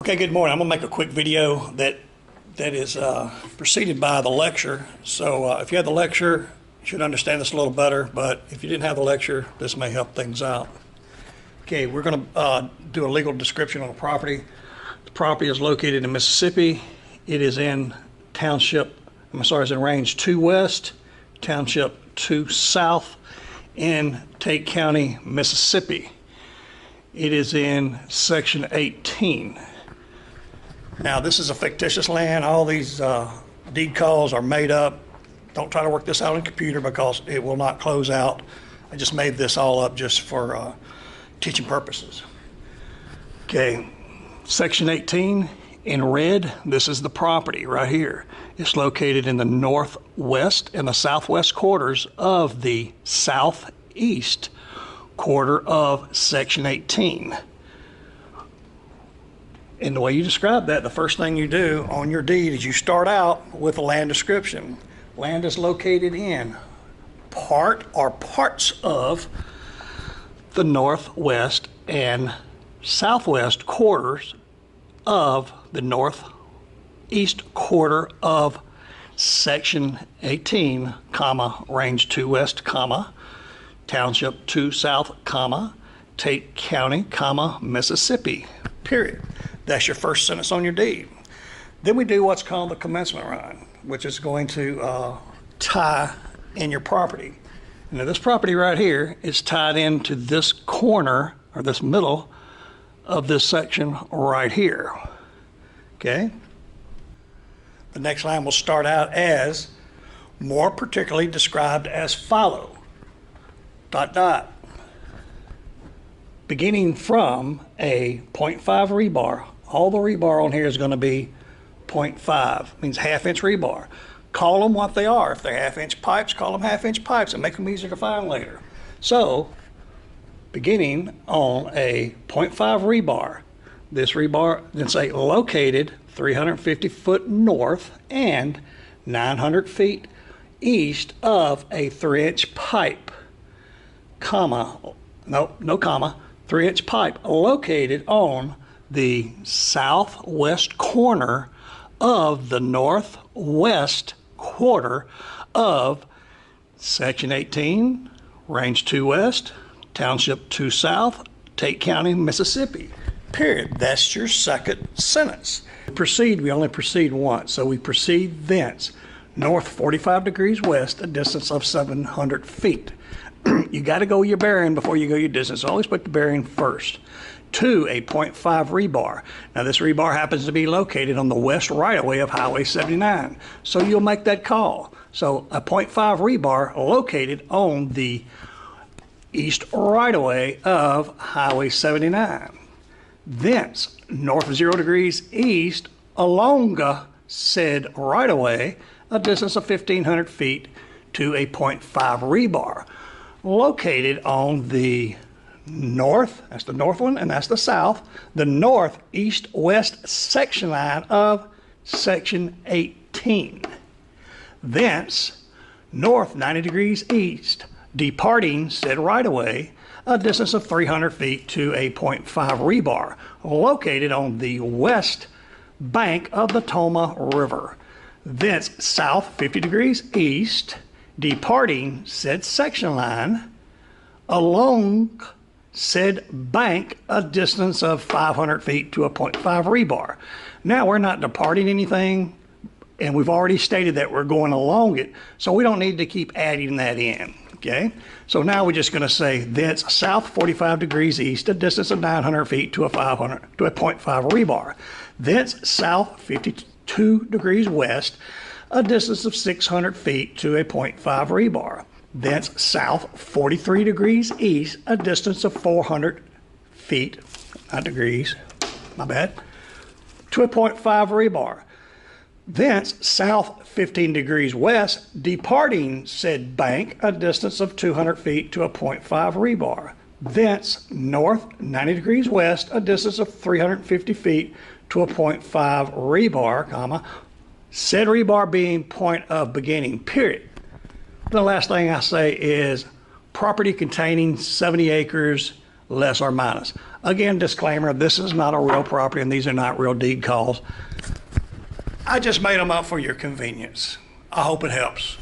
Okay, good morning. I'm going to make a quick video that is preceded by the lecture. So if you have the lecture, you should understand this a little better, but if you didn't have the lecture, this may help things out. Okay, we're going to do a legal description on a property. The property is located in Mississippi. It is in it's in Range 2 West, Township 2 South, in Tate County, Mississippi. It is in Section 18. Now, this is a fictitious land. All these deed calls are made up. Don't try to work this out on a computer because it will not close out. I just made this all up just for teaching purposes. Okay, Section 18 in red, this is the property right here. It's located in the northwest and the southwest quarters of the southeast quarter of Section 18. And the way you describe that, the first thing you do on your deed is you start out with a land description. Land is located in part or parts of the northwest and southwest quarters of the northeast quarter of Section 18, Range 2 West, Township 2 South, Tate County, Mississippi, period. That's your first sentence on your deed. Then we do what's called the commencement run, which is going to tie in your property. Now this property right here is tied into this corner, or this middle of this section right here. Okay? The next line will start out as more particularly described as follow. ... Beginning from a 0.5 rebar. All the rebar on here is going to be 0.5, means half-inch rebar. Call them what they are. If they're half-inch pipes, call them half-inch pipes and make them easier to find later. So, beginning on a 0.5 rebar, this rebar then say located 350 foot north and 900 feet east of a 3-inch pipe, no comma, 3-inch pipe located on the southwest corner of the northwest quarter of Section 18, Range 2 West, Township 2 South, Tate County, Mississippi. Period. That's your second sentence. We only proceed once, so we proceed thence. North 45 degrees west, a distance of 700 feet. You got to go your bearing before you go your distance. Always put the bearing first. To a 0.5 rebar. Now this rebar happens to be located on the west right-of-way of Highway 79. So you'll make that call. So a 0.5 rebar located on the east right-of-way of Highway 79. Thence, north 0 degrees east along said right-of-way, a distance of 1,500 feet to a 0.5 rebar. Located on the north, that's the north one, and that's the south, the northeast-west section line of Section 18. Thence, north 90 degrees east, departing said right-of-way, a distance of 300 feet to a 0.5 rebar, located on the west bank of the Toma River. Thence, south 50 degrees east, departing said section line along said bank, a distance of 500 feet to a 0.5 rebar. Now we're not departing anything, and we've already stated that we're going along it, so we don't need to keep adding that in. Okay, so now we're just going to say thence south 45 degrees east, a distance of 900 feet to a 0.5 rebar. Thence south 52 degrees west, a distance of 600 feet to a 0.5 rebar. Thence south 43 degrees east, a distance of 400 feet, not degrees, my bad, to a 0.5 rebar. Thence south 15 degrees west, departing said bank, a distance of 200 feet to a 0.5 rebar. Thence north 90 degrees west, a distance of 350 feet to a 0.5 rebar, said rebar being point of beginning, period. The last thing I say is property containing 70 acres less or minus. Again, disclaimer, this is not a real property and these are not real deed calls. I just made them up for your convenience. I hope it helps.